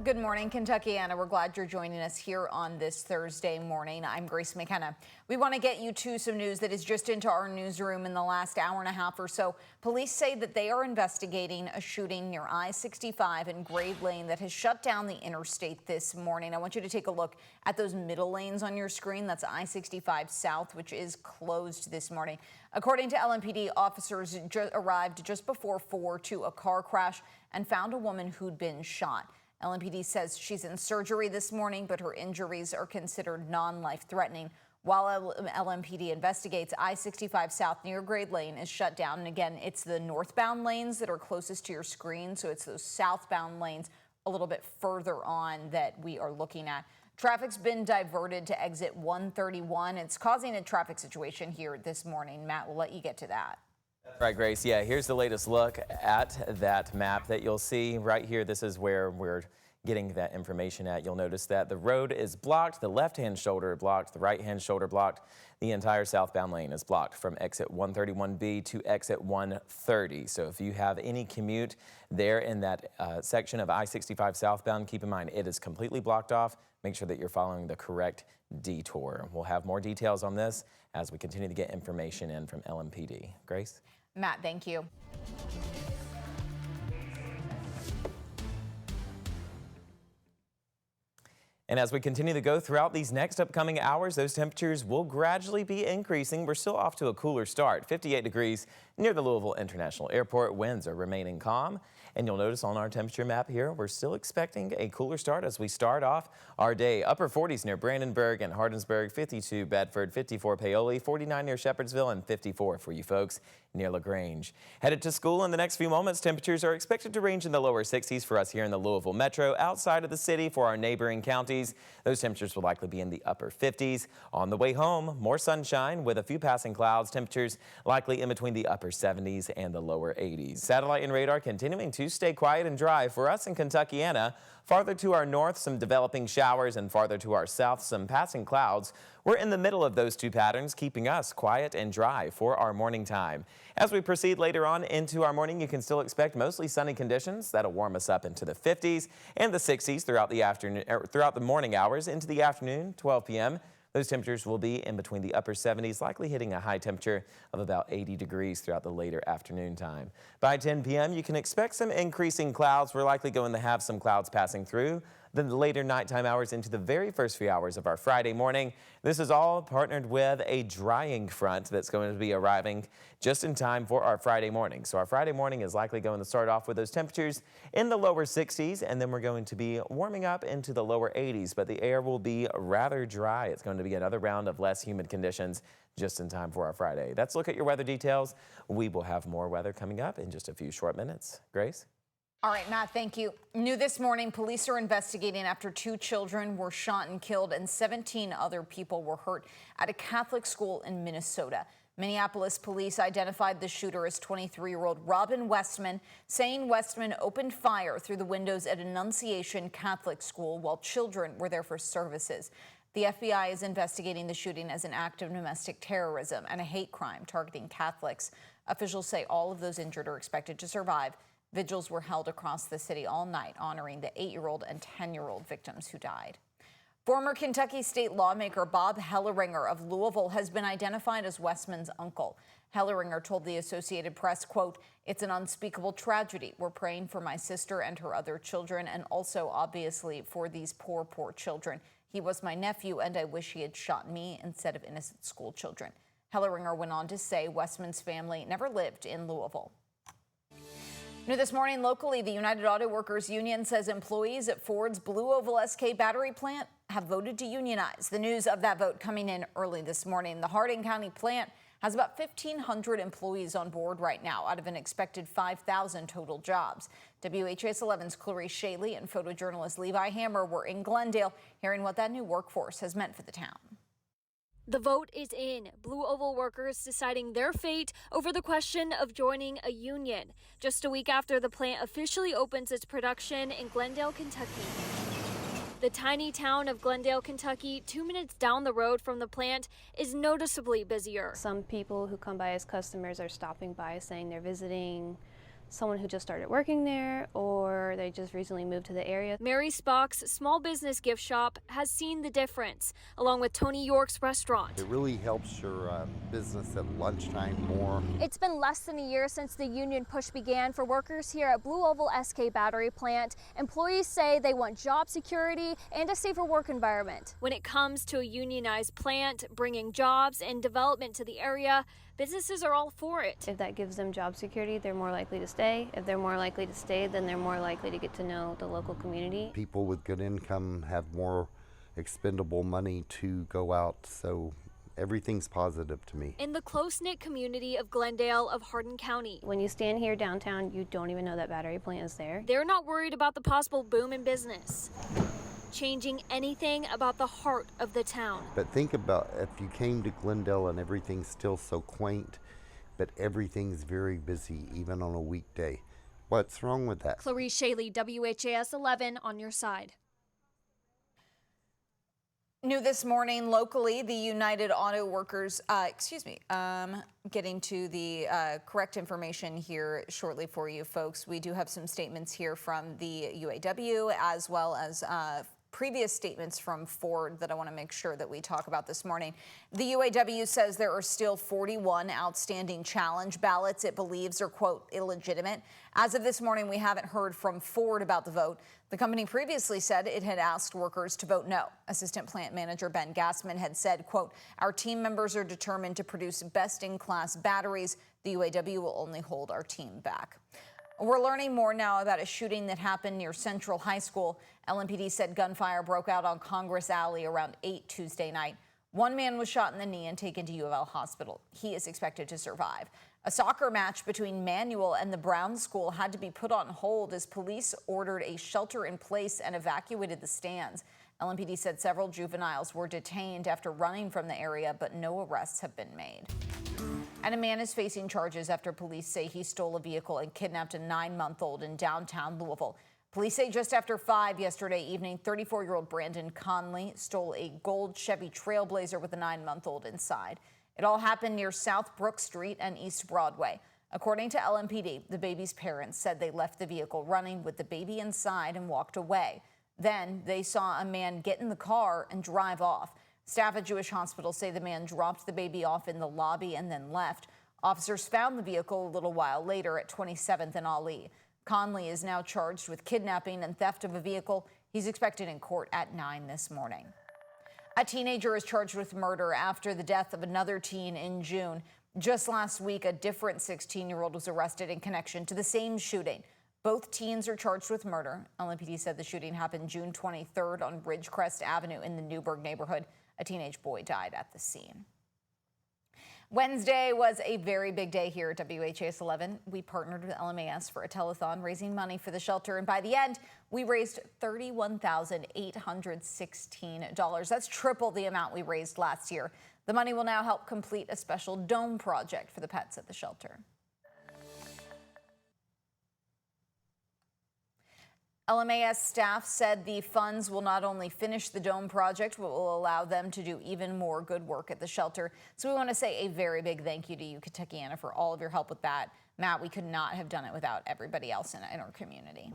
Good morning, Kentuckiana. We're glad you're joining us here on this Thursday morning. I'm Grace McKenna. We want to get you to some news that is just into our newsroom in the last hour and a half or so. Police say that they are investigating a shooting near I-65 in Grade Lane that has shut down the interstate this morning. I want you to take a look at those middle lanes on your screen. That's I-65 South, which is closed this morning. According to LMPD, officers arrived just before 4 to a car crash and found a woman who'd been shot. LMPD says she's in surgery this morning, but her injuries are considered non-life-threatening. While LMPD investigates, I-65 South near Grade Lane is shut down. And again, it's the northbound lanes that are closest to your screen, so it's those southbound lanes a little bit further on that we are looking at. Traffic's been diverted to exit 131. It's causing a traffic situation here this morning. Matt, we'll let you get to that. Right, Grace. Yeah, here's the latest look at that map that you'll see right here. This is where we're getting that information at. You'll notice that the road is blocked, the left-hand shoulder blocked, the right-hand shoulder blocked. The entire southbound lane is blocked from exit 131B to exit 130. So if you have any commute there in that section of I-65 southbound, keep in mind it is completely blocked off. Make sure that you're following the correct detour. We'll have more details on this as we continue to get information in from LMPD. Grace? Matt, thank you. And as we continue to go throughout these next upcoming hours, those temperatures will gradually be increasing. We're still off to a cooler start. 58 degrees near the Louisville International Airport. Winds are remaining calm. And you'll notice on our temperature map here, we're still expecting a cooler start as we start off our day. Upper 40s near Brandenburg and Hardinsburg, 52 Bedford, 54 Paoli, 49 near Shepherdsville, and 54 for you folks near LaGrange. Headed to school in the next few moments, temperatures are expected to range in the lower 60s for us here in the Louisville metro. Outside of the city for our neighboring counties, those temperatures will likely be in the upper 50s. On the way home, more sunshine with a few passing clouds. Temperatures likely in between the upper 70s and the lower 80s. Satellite and radar continuing to stay quiet and dry for us in Kentuckiana. Farther to our north, some developing showers, and farther to our south, some passing clouds. We're in the middle of those two patterns, keeping us quiet and dry for our morning time. As we proceed later on into our morning, you can still expect mostly sunny conditions. That'll warm us up into the 50s and the 60s throughout the afternoon, throughout the morning hours into the afternoon, 12 p.m. Those temperatures will be in between the upper 70s, likely hitting a high temperature of about 80 degrees throughout the later afternoon time. By 10 p.m., you can expect some increasing clouds. We're likely going to have some clouds passing through. Then the later nighttime hours into the very first few hours of our Friday morning. This is all partnered with a drying front that's going to be arriving just in time for our Friday morning. So our Friday morning is likely going to start off with those temperatures in the lower 60s, and then we're going to be warming up into the lower 80s, but the air will be rather dry. It's going to be another round of less humid conditions just in time for our Friday. Let's look at your weather details. We will have more weather coming up in just a few short minutes. Grace? All right, Matt, thank you. New this morning, police are investigating after 2 children were shot and killed and 17 other people were hurt at a Catholic school in Minnesota. Minneapolis police identified the shooter as 23-year-old Robin Westman, saying Westman opened fire through the windows at Annunciation Catholic School while children were there for services. The FBI is investigating the shooting as an act of domestic terrorism and a hate crime targeting Catholics. Officials say all of those injured are expected to survive. Vigils were held across the city all night, honoring the 8-year-old and 10-year-old victims who died. Former Kentucky state lawmaker Bob Helleringer of Louisville has been identified as Westman's uncle. Helleringer told the Associated Press, quote, "It's an unspeakable tragedy. We're praying for my sister and her other children, and also, obviously, for these poor, poor children. He was my nephew, and I wish he had shot me instead of innocent school children." Helleringer went on to say Westman's family never lived in Louisville. New this morning, locally, the United Auto Workers Union says employees at Ford's Blue Oval SK battery plant have voted to unionize. The news of that vote coming in early this morning. The Hardin County plant has about 1,500 employees on board right now out of an expected 5,000 total jobs. WHAS11's Clarice Shaley and photojournalist Levi Hammer were in Glendale hearing what that new workforce has meant for the town. The vote is in. Blue Oval workers deciding their fate over the question of joining a union, just a week after the plant officially opens its production in Glendale, Kentucky. The tiny town of Glendale, Kentucky, 2 minutes down the road from the plant, is noticeably busier. Some people who come by as customers are stopping by saying they're visiting someone who just started working there or they just recently moved to the area. Mary Spock's small business gift shop has seen the difference, along with Tony York's restaurant. It really helps your business at lunchtime more. It's been less than a year since the union push began for workers here at Blue Oval SK Battery Plant. Employees say they want job security and a safer work environment. When it comes to a unionized plant bringing jobs and development to the area, businesses are all for it. If that gives them job security, they're more likely to stay. If they're more likely to stay, then they're more likely to get to know the local community. People with good income have more expendable money to go out, so everything's positive to me. In the close-knit community of Glendale of Hardin County, When you stand here downtown, you don't even know that battery plant is there. they're not worried about the possible boom in business, changing anything about the heart of the town. But think about if you came to Glendale and everything's still so quaint, but everything's very busy, even on a weekday. What's wrong with that? Clarice Shaley, WHAS11 on your side. New this morning locally, the United Auto Workers, getting to the correct information here shortly for you folks. We do have some statements here from the UAW as well as previous statements from Ford that I want to make sure that we talk about this morning. The UAW says there are still 41 outstanding challenge ballots it believes are, quote, illegitimate. As of this morning, we haven't heard from Ford about the vote. The company previously said it had asked workers to vote no. Assistant Plant Manager Ben Gassman had said, quote, our team members are determined to produce best-in-class batteries. The UAW will only hold our team back. We're learning more now about a shooting that happened near Central High School. LMPD said gunfire broke out on Congress Alley around 8 Tuesday night. One man was shot in the knee and taken to U of L Hospital. He is expected to survive. A soccer match between Manual and the Brown School had to be put on hold as police ordered a shelter in place and evacuated the stands. LMPD said several juveniles were detained after running from the area, but no arrests have been made. And a man is facing charges after police say he stole a vehicle and kidnapped a 9-month-old in downtown Louisville. Police say just after 5 yesterday evening, 34-year-old Brandon Conley stole a gold Chevy Trailblazer with a 9-month-old inside. It all happened near South Brook Street and East Broadway. According to LMPD, the baby's parents said they left the vehicle running with the baby inside and walked away. Then they saw a man get in the car and drive off. Staff at Jewish Hospital say the man dropped the baby off in the lobby and then left. Officers found the vehicle a little while later at 27th and Ali. Conley is now charged with kidnapping and theft of a vehicle. He's expected in court at 9 this morning. A teenager is charged with murder after the death of another teen in June. Just last week, a different 16-year-old was arrested in connection to the same shooting. Both teens are charged with murder. LMPD said the shooting happened June 23rd on Ridgecrest Avenue in the Newburgh neighborhood. A teenage boy died at the scene. Wednesday was a very big day here at WHAS 11. We partnered with LMAS for a telethon raising money for the shelter, and by the end, we raised $31,816. That's triple the amount we raised last year. The money will now help complete a special dome project for the pets at the shelter. LMAS staff said the funds will not only finish the dome project, but will allow them to do even more good work at the shelter. So we want to say a very big thank you to you, Kentuckiana, for all of your help with that. Matt, we could not have done it without everybody else in our community.